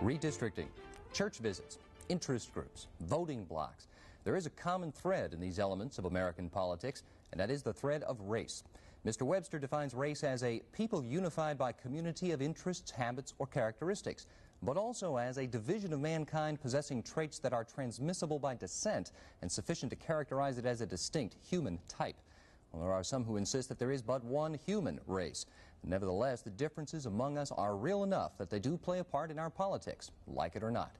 Redistricting, church visits, interest groups, voting blocks. There is a common thread in these elements of American politics, and that is the thread of race. Mr. Webster defines race as a people unified by community of interests, habits, or characteristics, but also as a division of mankind possessing traits that are transmissible by descent and sufficient to characterize it as a distinct human type. Well, there are some who insist that there is but one human race. Nevertheless, the differences among us are real enough that they do play a part in our politics, like it or not.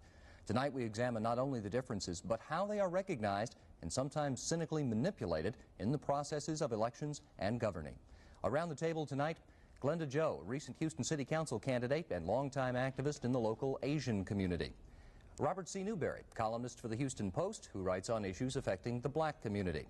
Tonight we examine not only the differences, but how they are recognized and sometimes cynically manipulated in the processes of elections and governing. Around the table tonight, Glenda Joe, a recent Houston City Council candidate and longtime activist in the local Asian community. Robert C. Newberry, columnist for the Houston Post, who writes on issues affecting the black community.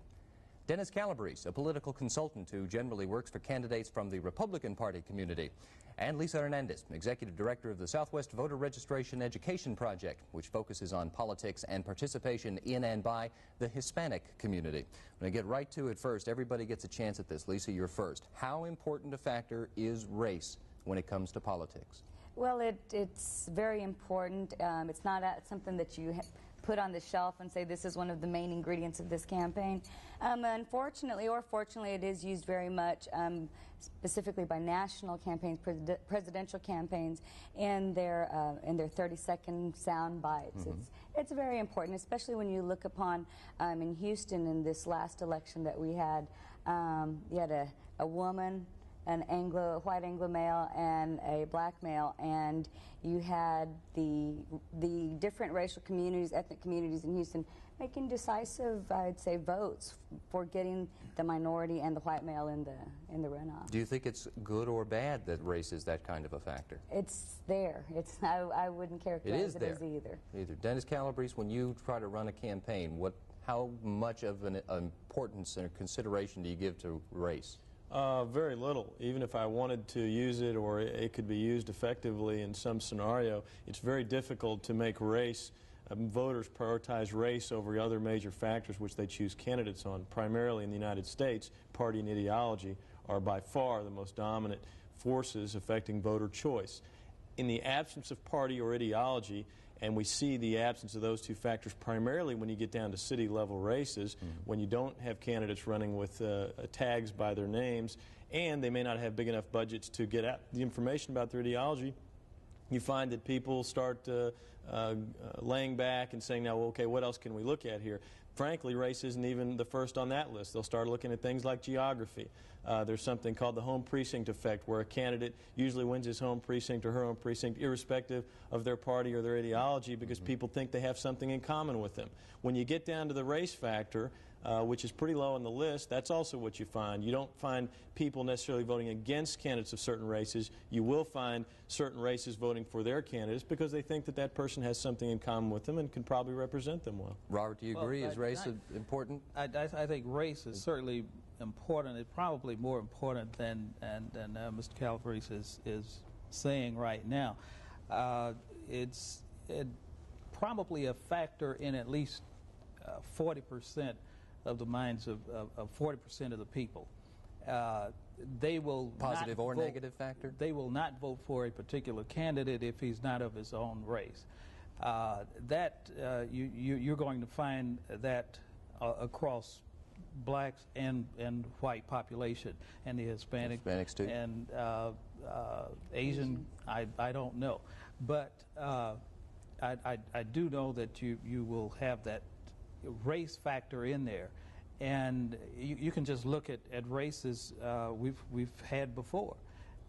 Dennis Calabrese, a political consultant who generally works for candidates from the Republican Party community. And Lisa Hernandez, executive director of the Southwest Voter Registration Education Project, which focuses on politics and participation in and by the Hispanic community. When I get right to it first, everybody gets a chance at this. Lisa, you're first. How important a factor is race when it comes to politics? Well, it's very important. It's not something that you put on the shelf and say this is one of the main ingredients of this campaign. Unfortunately or fortunately, it is used very much, specifically by national campaigns, presidential campaigns, in their 30-second sound bites. Mm-hmm. It's very important, especially when you look upon in Houston in this last election that we had. You had a woman, an white Anglo male and a black male, and you had the different racial communities, ethnic communities in Houston making decisive, I'd say, votes for getting the minority and the white male in the runoff. Do you think it's good or bad that race is that kind of a factor? It's there. I wouldn't characterize it as either. Dennis Calabrese, when you try to run a campaign, how much of an importance and consideration do you give to race? Very little. Even if I wanted to use it, or it could be used effectively in some scenario, it's very difficult to make race, voters prioritize race over other major factors which they choose candidates on. Primarily in the United States, party and ideology are by far the most dominant forces affecting voter choice. In the absence of party or ideology, and we see the absence of those two factors primarily when you get down to city-level races, when you don't have candidates running with tags by their names, and they may not have big enough budgets to get out the information about their ideology. You find that people start laying back and saying, now, well, okay, what else can we look at here? Frankly, race isn't even the first on that list. They'll start looking at things like geography. There's something called the home precinct effect, where a candidate usually wins his home precinct or her home precinct irrespective of their party or their ideology, because people think they have something in common with them. When you get down to the race factor, which is pretty low on the list, that's also what you find. You don't find people necessarily voting against candidates of certain races. You will find certain races voting for their candidates because they think that that person has something in common with them and can probably represent them well. Robert, do you agree? Is race important? I think race is certainly important. It's probably more important than Mr. Calabrese is saying right now. It's probably a factor in at least 40% of the minds of 40% of the people. They will positive not or vote, negative factor? They will not vote for a particular candidate if he's not of his own race. You're going to find that across blacks and white population, and the Hispanics too, and Asian. I don't know, but I do know that you will have that race factor in there, and you can just look at races we've had before.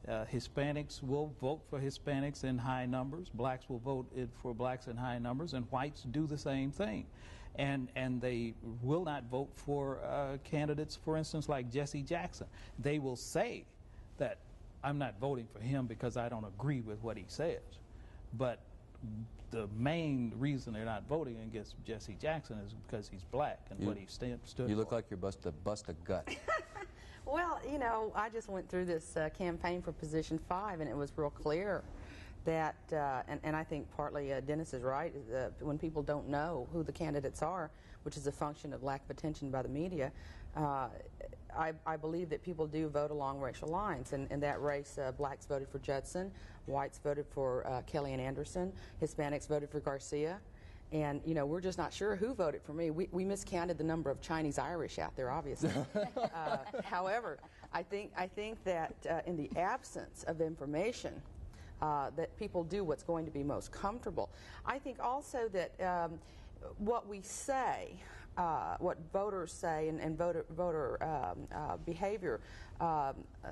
Hispanics will vote for Hispanics in high numbers, blacks will vote for blacks in high numbers, and whites do the same thing. And they will not vote for candidates, for instance, like Jesse Jackson. They will say that I'm not voting for him because I don't agree with what he says. But the main reason they're not voting against Jesse Jackson is because he's black and what he stood for. You look like you're bust a gut. Well, you know, I just went through this campaign for position 5, and it was real clear that, and I think partly Dennis is right, when people don't know who the candidates are, which is a function of lack of attention by the media, I believe that people do vote along racial lines. In that race, blacks voted for Judson, whites voted for Kellyanne Anderson, Hispanics voted for Garcia. And, you know, we're just not sure who voted for me. We miscounted the number of Chinese Irish out there, obviously. However, I think that in the absence of information, that people do what's going to be most comfortable. I think also that what we say, what voters say, and voter behavior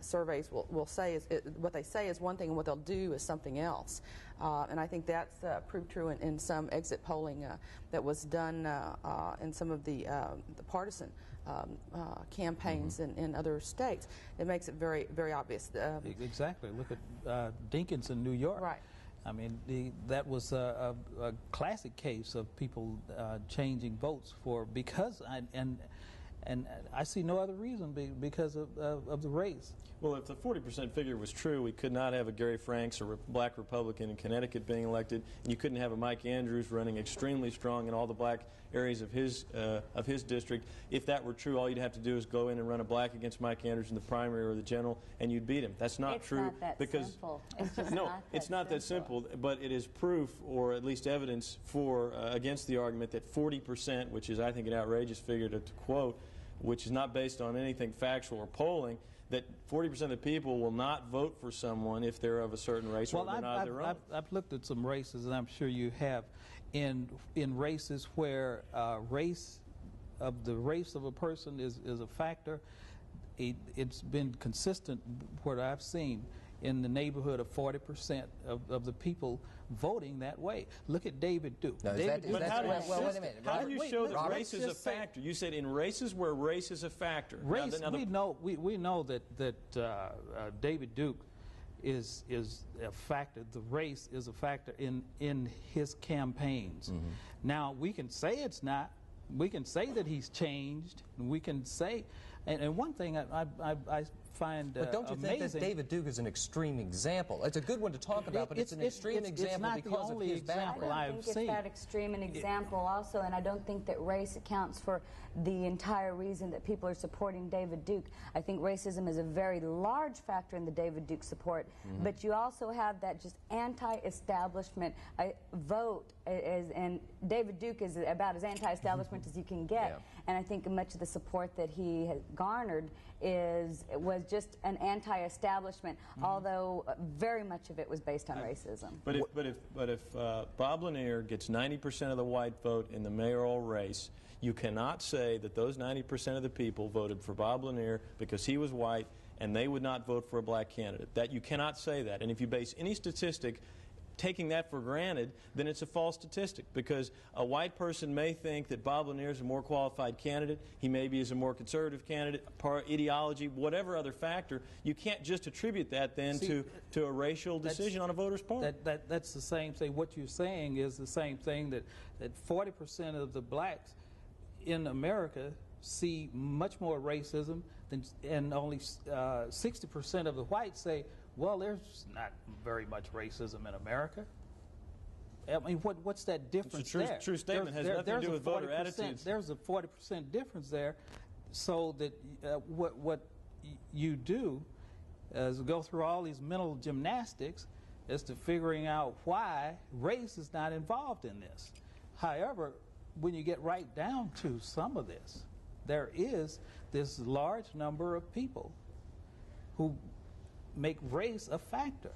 surveys will say is what they say is one thing, and what they'll do is something else. And I think that's proved true in some exit polling that was done in some of the partisan campaigns in other states. It makes it very, very obvious. Exactly. Look at Dinkins in New York. Right. I mean, that was a classic case of people changing votes because I see no other reason because of the race. Well, if the 40% figure was true, we could not have a Gary Franks, a black Republican in Connecticut, being elected, and you couldn't have a Mike Andrews running extremely strong in all the black areas of his district. If that were true, all you'd have to do is go in and run a black against Mike Andrews in the primary or the general, and you'd beat him. That's not true. It's not that because simple. It's just no, not it's not that simple. But it is proof, or at least evidence for against the argument that 40%, which is I think an outrageous figure to quote, which is not based on anything factual or polling, that 40% of the people will not vote for someone if they're of a certain race or they're not their own. I've looked at some races, and I'm sure you have, in races where the race of a person is a factor. It's been consistent, what I've seen, in the neighborhood of 40% of the people voting that way. Look at David Duke. Now, Wait a minute. How do you show that Robert, race is a factor? You said in races where race is a factor. Race, we know that David Duke is a factor. The race is a factor in his campaigns. Mm-hmm. Now, we can say it's not. We can say that he's changed. We can say, and one thing I find but don't you amazing, think that David Duke is an extreme example? It's a good one to talk about, but it's an extreme example because of his background. I don't think it's that extreme an example also, and I don't think that race accounts for the entire reason that people are supporting David Duke. I think racism is a very large factor in the David Duke support, but you also have that just anti-establishment vote, and David Duke is about as anti-establishment as you can get, and I think much of the support that he has garnered was just an anti-establishment, although very much of it was based on racism. But if Bob Lanier gets 90% of the white vote in the mayoral race, you cannot say that those 90% of the people voted for Bob Lanier because he was white and they would not vote for a black candidate. That you cannot say that. And if you base any statistic taking that for granted, then it's a false statistic, because a white person may think that Bob Lanier is a more qualified candidate, he maybe is a more conservative candidate, ideology, whatever other factor. You can't just attribute that then to a racial decision on a voter's part. That's the same thing. What you're saying is the same thing, that 40% of the blacks in America see much more racism and only 60% of the whites say, well, there's not very much racism in America. I mean, what's that difference there? True statement. Has nothing to do with voter attitudes. There's a 40% difference there, so that what you do is go through all these mental gymnastics as to figuring out why race is not involved in this. However, when you get right down to some of this, there is this large number of people who make race a factor.